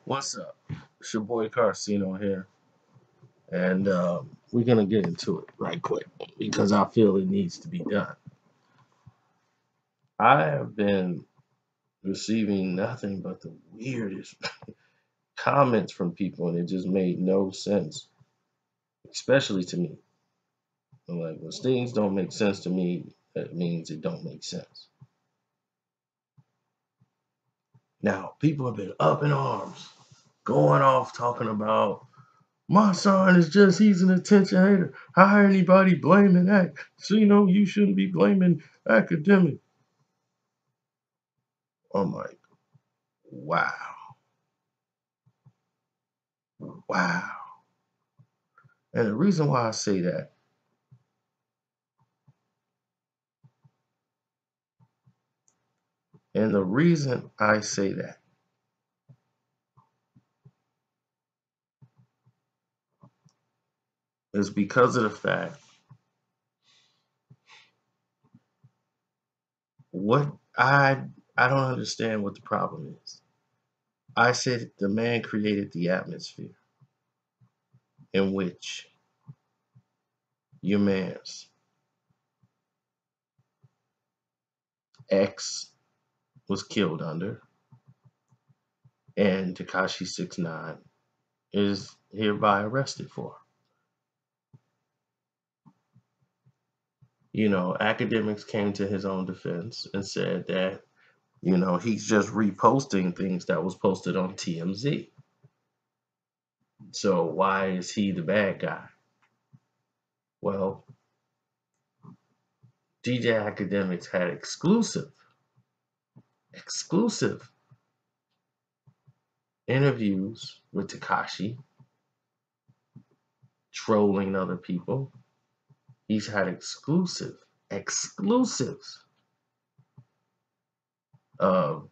What's up? It's your boy Carcino here, and we're gonna get into it right quick because I feel it needs to be done. I have been receiving nothing but the weirdest comments from people, and it just made no sense, especially to me. I'm like, when things don't make sense to me, that means it don't make sense. Now, people have been up in arms, going off talking about my son is he's an attention hater. How anybody blaming that? So, you shouldn't be blaming academic. I'm like, wow. Wow. And the reason why I say that and the reason I say that is because of the fact what I don't understand what the problem is. I said the man created the atmosphere in which your man's ex was killed under, and Tekashi 69 is hereby arrested for. Academics came to his own defense and said that, he's just reposting things that was posted on TMZ. So why is he the bad guy? Well, DJ Academics had exclusive interviews with Tekashi, trolling other people. He's had exclusives of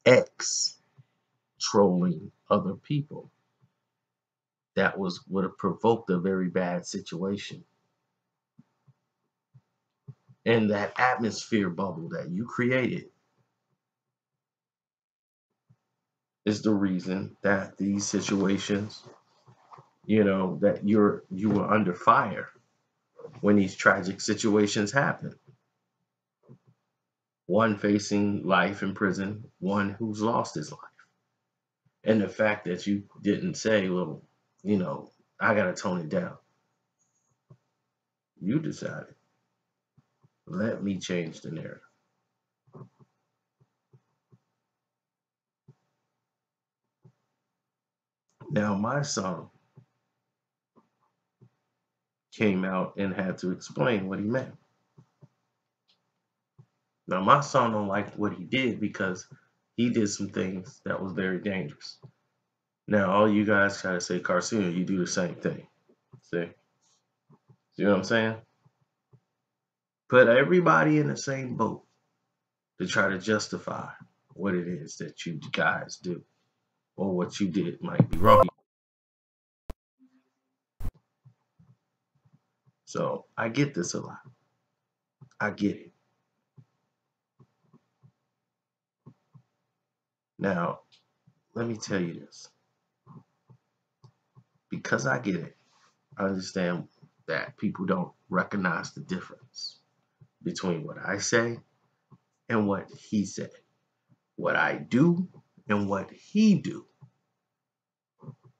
X trolling other people. That would have provoked a very bad situation. And that atmosphere bubble that you created is the reason that these situations, that you were under fire when these tragic situations happen. One facing life in prison, one who's lost his life. And the fact that you didn't say, well, I got to tone it down. You decided, let me change the narrative. Now, my son came out and had to explain what he meant. Now, my son don't like what he did because he did some things that was very dangerous. Now, all you guys try to say, Carcino, you do the same thing. See? You know what I'm saying? Put everybody in the same boat to try to justify what it is that you guys do or what you did might be wrong. So I get this a lot. I get it. Now, let me tell you this. Because I get it, I understand that people don't recognize the difference between what I say and what he said, what I do and what he do,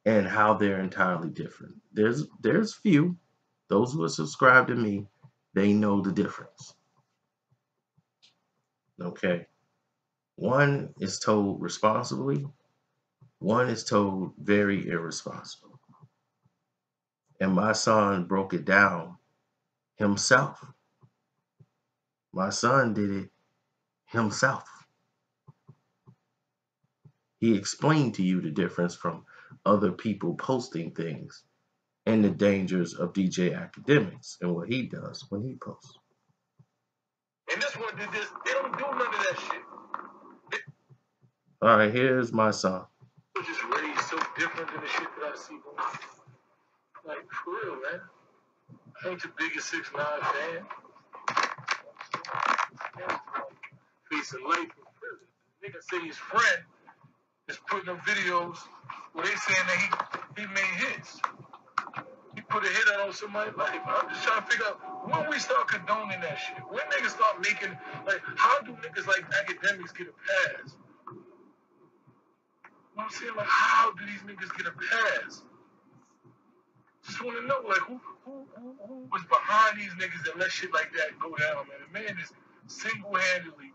and how they're entirely different. There's few, those who are subscribed to me, they know the difference. Okay? One is told responsibly, one is told very irresponsible. And my son broke it down himself. My son did it himself. He explained to you the difference from other people posting things and the dangers of DJ Academics and what he does when he posts. And this one did this. They don't do none of that shit. All right, here's my son. They're just raised so different than the shit that I see going on. Like, for real, man. I ain't the biggest 6ix9ine fan. Facing life in prison. The nigga say his friend is putting up videos where they saying that he made hits. He put a hit out on somebody's life. I'm just trying to figure out when we start condoning that shit. When niggas start making, like, how do niggas like academics get a pass? You know what I'm saying? Like, how do these niggas get a pass? Just want to know, like, who was behind these niggas that let shit like that go down, man? The man is single-handedly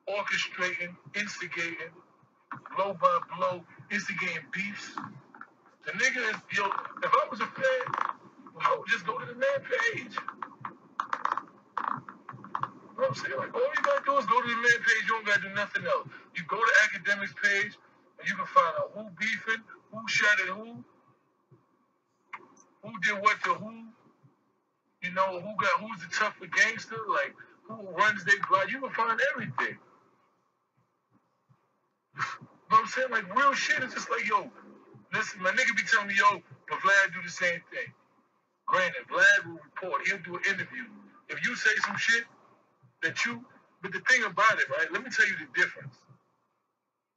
orchestrating, instigating, blow by blow, instigating beefs. The nigga is, yo, if I was a fan, I would just go to the man page. You know what I'm saying? Like, all you gotta do is go to the man page, you don't gotta do nothing else. You go to academics page, and you can find out who beefing, who shot at who did what to who, you know, who's the tougher gangster, like, who runs their blood. You can find everything. You know what I'm saying? Like, real shit is just like, yo, listen, my nigga be telling me, yo, but Vlad do the same thing. Granted, Vlad will report. He'll do an interview. If you say some shit but the thing about it, right, let me tell you the difference.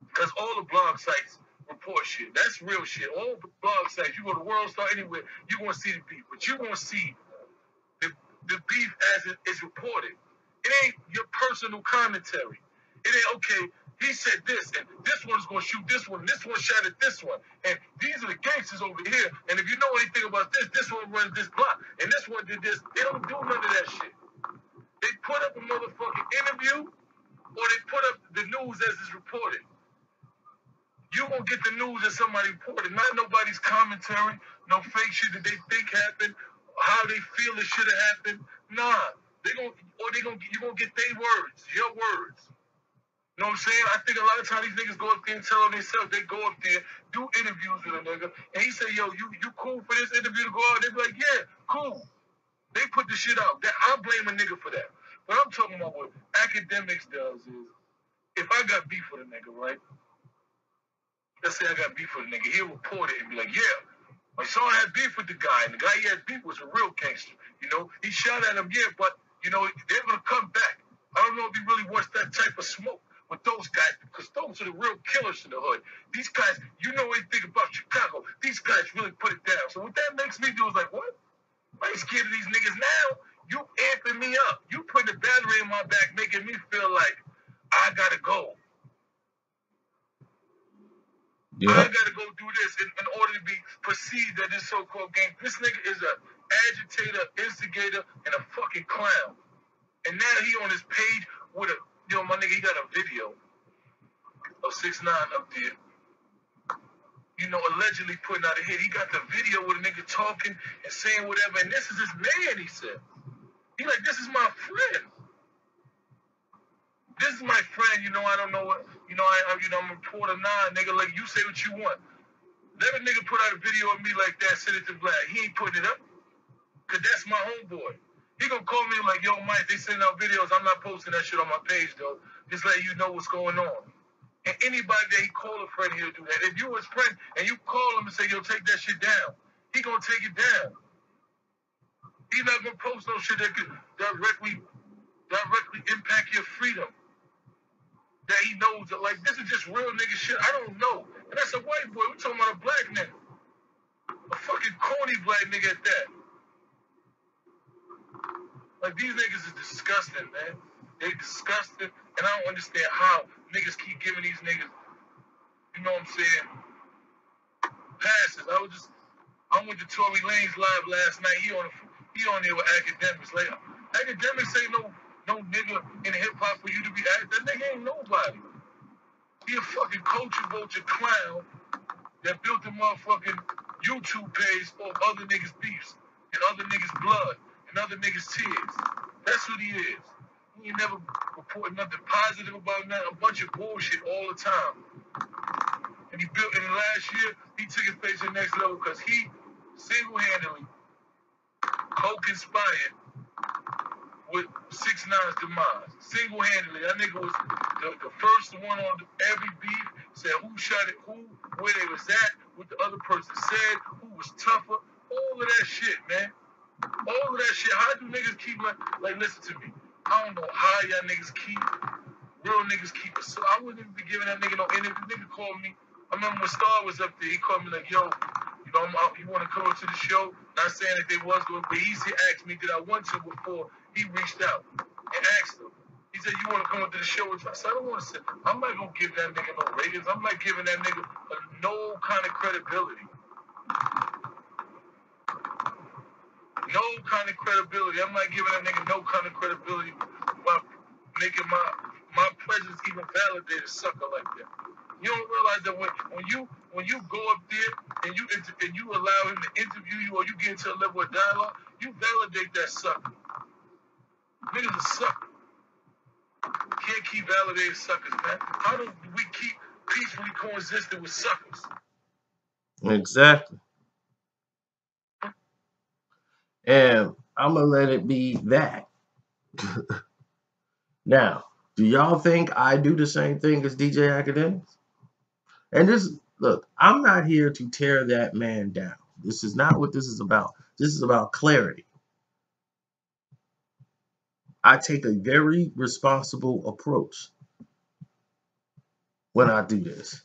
Because all the blog sites report shit. That's real shit. All the blog sites, you go to World Star, anywhere, you're going to see the beef. But you're going to see the beef as it is reported. It ain't your personal commentary. It ain't, okay, he said this, and this one's going to shoot this one, and this one shot at this one. And these are the gangsters over here. And if you know anything about this one runs this block, and this one did this. They don't do none of that shit. They put up a motherfucking interview, or they put up the news as it's reported. You gonna get the news that somebody reported, not nobody's commentary, no fake shit that they think happened, how they feel it should have happened. Nah, you gonna get their words, your words. You know what I'm saying? I think a lot of times these niggas go up there and tell them themselves, they go up there, do interviews with a nigga, and he say, yo, you cool for this interview to go out? They be like, yeah, cool. They put the shit out. I blame a nigga for that. But I'm talking about what academics does is, if I got beef with a nigga, right? Let's say I got beef with a nigga, he'll report it and be like, yeah, Mysonne had beef with the guy, and the guy he had beef was a real gangster. You know, he shot at him, yeah, but, you know, they're gonna come back. I don't know if he really wants that type of smoke with those guys, because those are the real killers in the hood. These guys, you know anything about Chicago, these guys really put it down. So what that makes me do is like, what? I ain't scared of these niggas now. You amping me up. You putting a battery in my back, making me feel like I gotta go. Yeah. I gotta go do this in order to be perceived as this so-called gang. This nigga is a agitator, instigator, and a fucking clown. And now he on his page with a, you know, my nigga, he got a video of 6ix9ine up there, you know, allegedly putting out a hit. He got the video with a nigga talking and saying whatever, and this is his man, he said. He like, this is my friend. This is my friend, you know, I don't know what, you know, I'm a reporter 9, nigga, like, you say what you want. Let a nigga put out a video of me like that, send it to Vlad. He ain't putting it up, because that's my homeboy. He gonna call me like, yo, Mike, they sending out videos. I'm not posting that shit on my page, though. Just letting you know what's going on. And anybody that he call a friend, he'll do that. If you his friend and you call him and say, yo, take that shit down, he gonna take it down. He's not gonna post no shit that could directly impact your freedom. That he knows that, like, this is just real nigga shit. I don't know. And that's a white boy. We're talking about a black nigga. A fucking corny black nigga at that. Like, these niggas is disgusting, man. They disgusting, and I don't understand how niggas keep giving these niggas, you know what I'm saying, passes. I went to Tory Lanez live last night. He on there with academics. Like, academics ain't no nigga in hip-hop for you to be that nigga ain't nobody. He a fucking culture vulture clown that built a motherfucking YouTube page of other niggas' beefs and other niggas' blood and other niggas' tears. That's what he is. He ain't never reported nothing positive about nothing, a bunch of bullshit all the time. And he built, in the last year, he took his page to the next level because he single-handedly co-conspired with 6ix9ine's demise. Single-handedly. That nigga was the first one on every beef, said who shot it, who, where they was at, what the other person said, who was tougher, all of that shit, man. All of that shit. How do niggas keep, like listen to me. I don't know how y'all niggas keep Real niggas keep it. So I wouldn't even be giving that nigga no interview. Nigga called me. I remember when Star was up there, he called me like, yo, you know, you want to come up to the show? Not saying that they was going, but he asked me, did I want to before he reached out and asked him. He said, you want to come up to the show with us? I said, I don't want to sit. I'm not going to give that nigga no ratings. I'm not giving that nigga no kind of credibility. No kind of credibility. I'm not giving that nigga no kind of credibility by making my presence even validate a sucker like that. You don't realize that when you go up there and you allow him to interview you or you get into a level of dialogue, you validate that sucker. Niggas a sucker. Can't keep validating suckers, man. How do we keep peacefully coexisting with suckers? Exactly. And I'm gonna let it be that. Now, do y'all think I do the same thing as DJ Akademiks? And look, I'm not here to tear that man down. This is not what this is about. This is about clarity. I take a very responsible approach when I do this.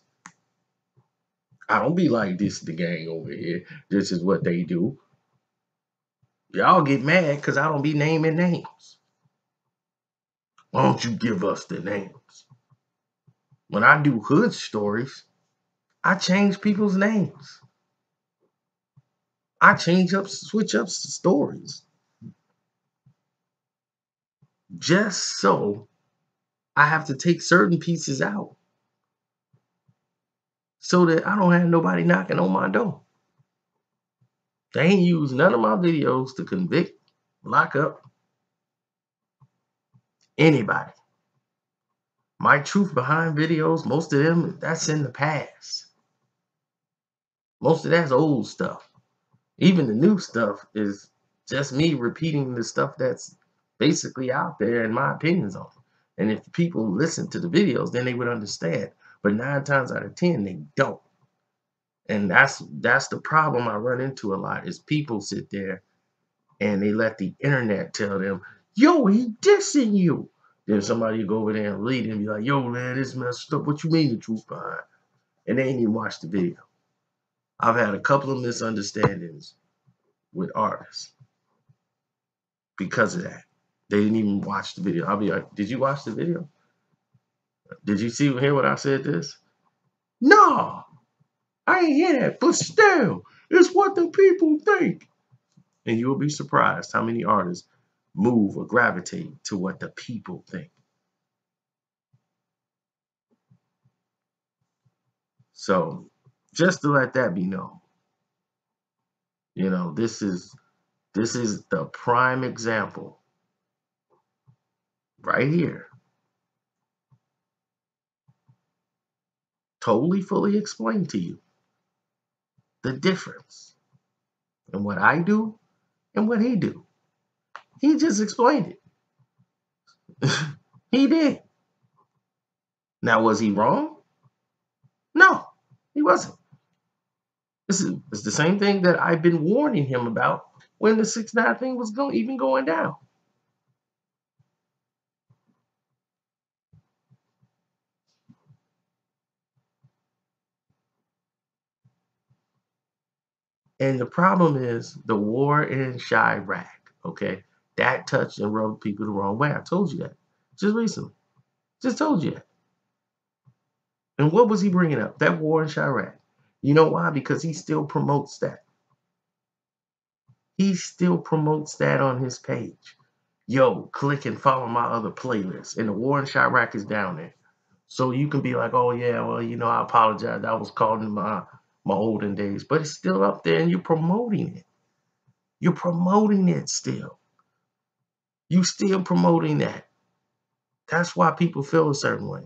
I don't be like, this the gang over here. This is what they do. Y'all get mad because I don't be naming names. Why don't you give us the names? When I do hood stories, I change people's names. I switch up stories. Just so I have to take certain pieces out so that I don't have nobody knocking on my door. They ain't used none of my videos to convict, lock up anybody. My truth behind videos, most of them, that's in the past. Most of that's old stuff. Even the new stuff is just me repeating the stuff that's basically out there and my opinions on it. And if people listen to the videos, then they would understand. But 9 times out of 10, they don't. And that's the problem I run into a lot is people sit there and they let the internet tell them, yo, he dissing you. Then somebody go over there and read it and be like, yo, man, this messed up. What you mean the truth behind? And they ain't even watched the video. I've had a couple of misunderstandings with artists because of that. They didn't even watch the video. I'll be like, did you watch the video? Did you hear what I said this? No, I ain't hear that. But still, it's what the people think. And you'll be surprised how many artists move or gravitate to what the people think. So just to let that be known, you know, this is the prime example right here. Totally fully explained to you the difference in what I do and what he do. He just explained it. He did. Now, was he wrong? No, he wasn't. It's the same thing that I've been warning him about when the 6ix9ine thing was going down. And the problem is the war in Chirac, okay? That touched and rubbed people the wrong way. I told you that just recently. Just told you that. And what was he bringing up? That war in Chirac. You know why? Because he still promotes that. He still promotes that on his page. Yo, click and follow my other playlists. And the war in Chirac is down there. So you can be like, oh, yeah, well, you know, I apologize. I was caught in my olden days. But it's still up there and you're promoting it. You're promoting it still. You still promoting that. That's why people feel a certain way.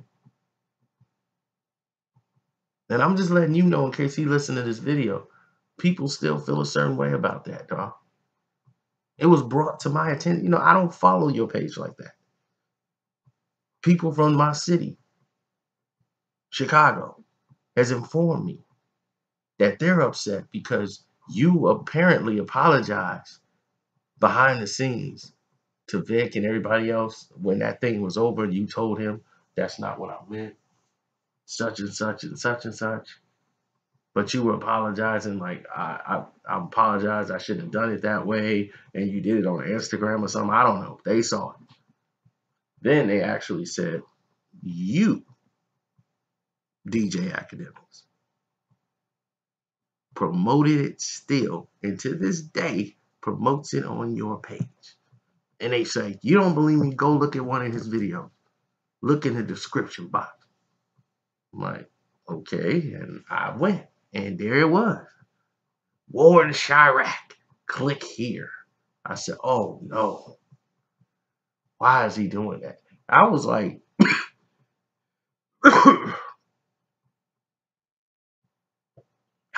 And I'm just letting you know in case you listen to this video, people still feel a certain way about that, dog. It was brought to my attention. You know, I don't follow your page like that. People from my city, Chicago, has informed me that they're upset because you apparently apologized behind the scenes to Vic and everybody else when that thing was over. You told him that's not what I meant. Such and such and such and such. But you were apologizing like I apologize. I shouldn't have done it that way, and you did it on Instagram or something. I don't know. They saw it. Then they actually said, you, DJ Akademiks, promoted it still, and to this day promotes it on your page. And they say, you don't believe me? Go look at one of his videos. Look in the description box. I'm like, okay, and I went, and there it was. War in Chirac. Click here. I said, oh no. Why is he doing that? I was like,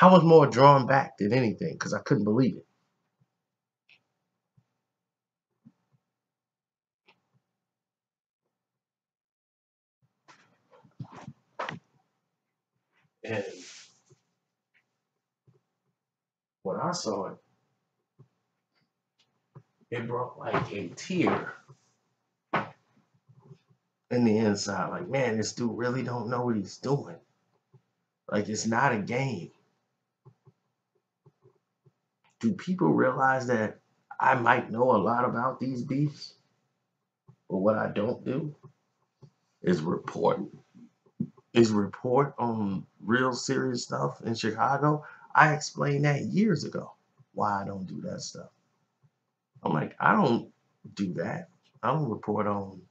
I was more drawn back than anything because I couldn't believe it. And when I saw it, it brought like a tear in the inside. Like, man, this dude really don't know what he's doing. Like, it's not a game. Do people realize that I might know a lot about these beefs? But what I don't do is report on real serious stuff in Chicago. I explained that years ago why I don't do that stuff. I'm like, I don't do that. I don't report on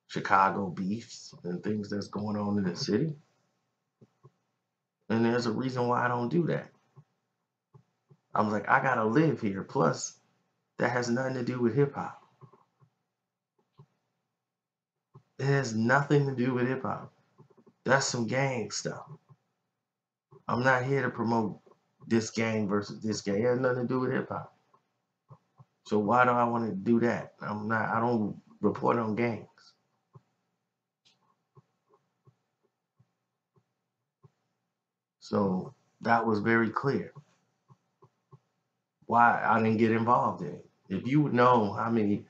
Chicago beefs and things that's going on in the city. And there's a reason why I don't do that. I was like, I gotta live here. Plus, that has nothing to do with hip hop. It has nothing to do with hip hop. That's some gang stuff. I'm not here to promote this gang versus this gang. It has nothing to do with hip hop. So why do I want to do that? I don't report on gangs. So that was very clear why I didn't get involved in it. If you would know how many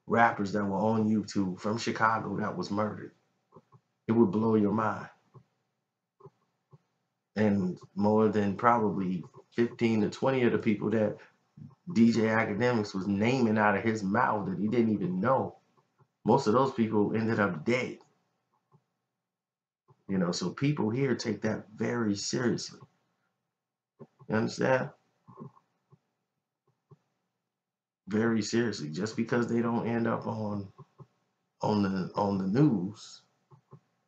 rappers that were on YouTube from Chicago that was murdered, it would blow your mind. And more than probably 15 to 20 of the people that DJ Akademiks was naming out of his mouth that he didn't even know, most of those people ended up dead. You know, so people here take that very seriously. You understand? Very seriously. Just because they don't end up on the news,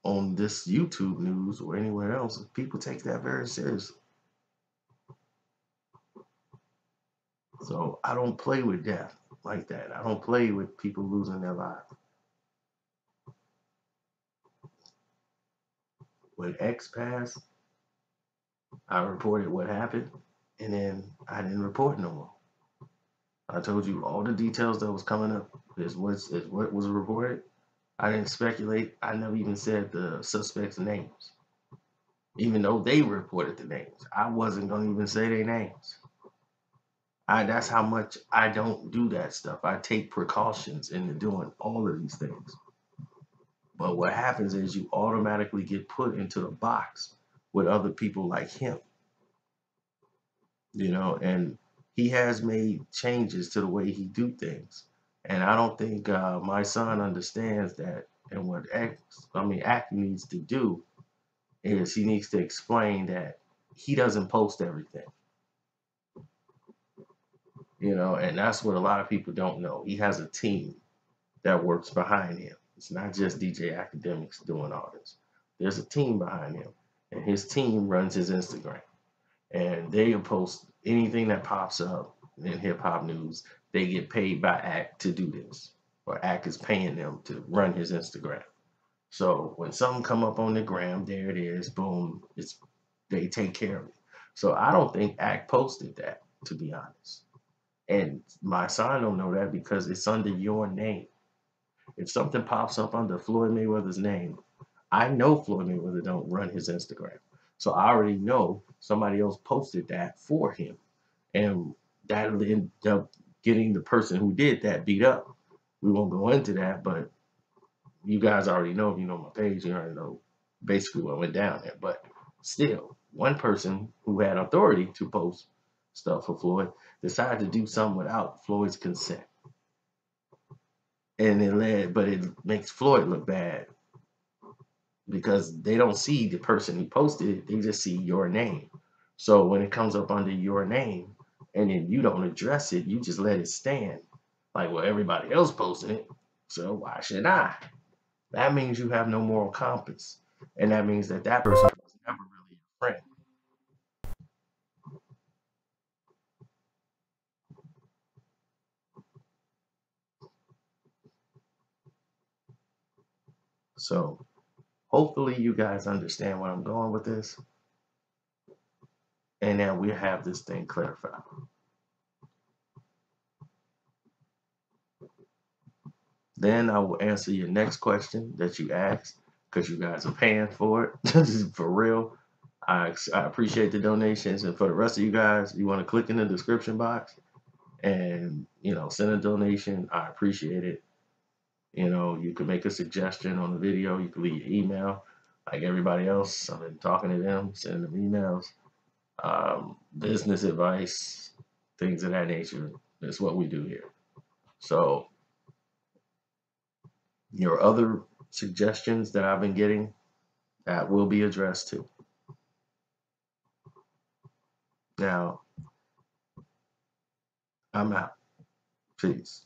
on this YouTube news or anywhere else, people take that very seriously. So I don't play with death like that. I don't play with people losing their lives. When X passed, I reported what happened, and then I didn't report no more. I told you all the details that was coming up is what was reported. I didn't speculate. I never even said the suspects' names, even though they reported the names. I wasn't gonna even say their names. That's how much I don't do that stuff. I take precautions into doing all of these things. But what happens is you automatically get put into a box with other people like him. You know, and he has made changes to the way he do things. And I don't think Mysonne understands that. And what Act needs to do is he needs to explain that he doesn't post everything. You know, and that's what a lot of people don't know. He has a team that works behind him. It's not just DJ Akademiks doing all this. There's a team behind him, and his team runs his Instagram. And they post anything that pops up in hip hop news. They get paid by Act to do this, or Act is paying them to run his Instagram. So when something come up on the gram, there it is, boom, they take care of it. So I don't think Act posted that, to be honest. And Mysonne don't know that because it's under your name. If something pops up under Floyd Mayweather's name, I know Floyd Mayweather don't run his Instagram. So I already know somebody else posted that for him. And that'll end up getting the person who did that beat up. We won't go into that, but you guys already know, if you know my page, you already know basically what went down there. But still, one person who had authority to post stuff for Floyd decided to do something without Floyd's consent. And it makes Floyd look bad because they don't see the person who posted it, they just see your name. So when it comes up under your name and then you don't address it, you just let it stand. Like, well, everybody else posted it, so why should I? That means you have no moral compass. And that means that that person was never really a friend. So hopefully you guys understand where I'm going with this. And now we have this thing clarified. Then I will answer your next question that you asked because you guys are paying for it. For real. I appreciate the donations. And for the rest of you guys, you want to click in the description box and, send a donation. I appreciate it. You can make a suggestion on the video. You can leave your email like everybody else. I've been talking to them, sending them emails, business advice, things of that nature. That's what we do here. So your other suggestions that I've been getting, that will be addressed too. Now, I'm out. Peace.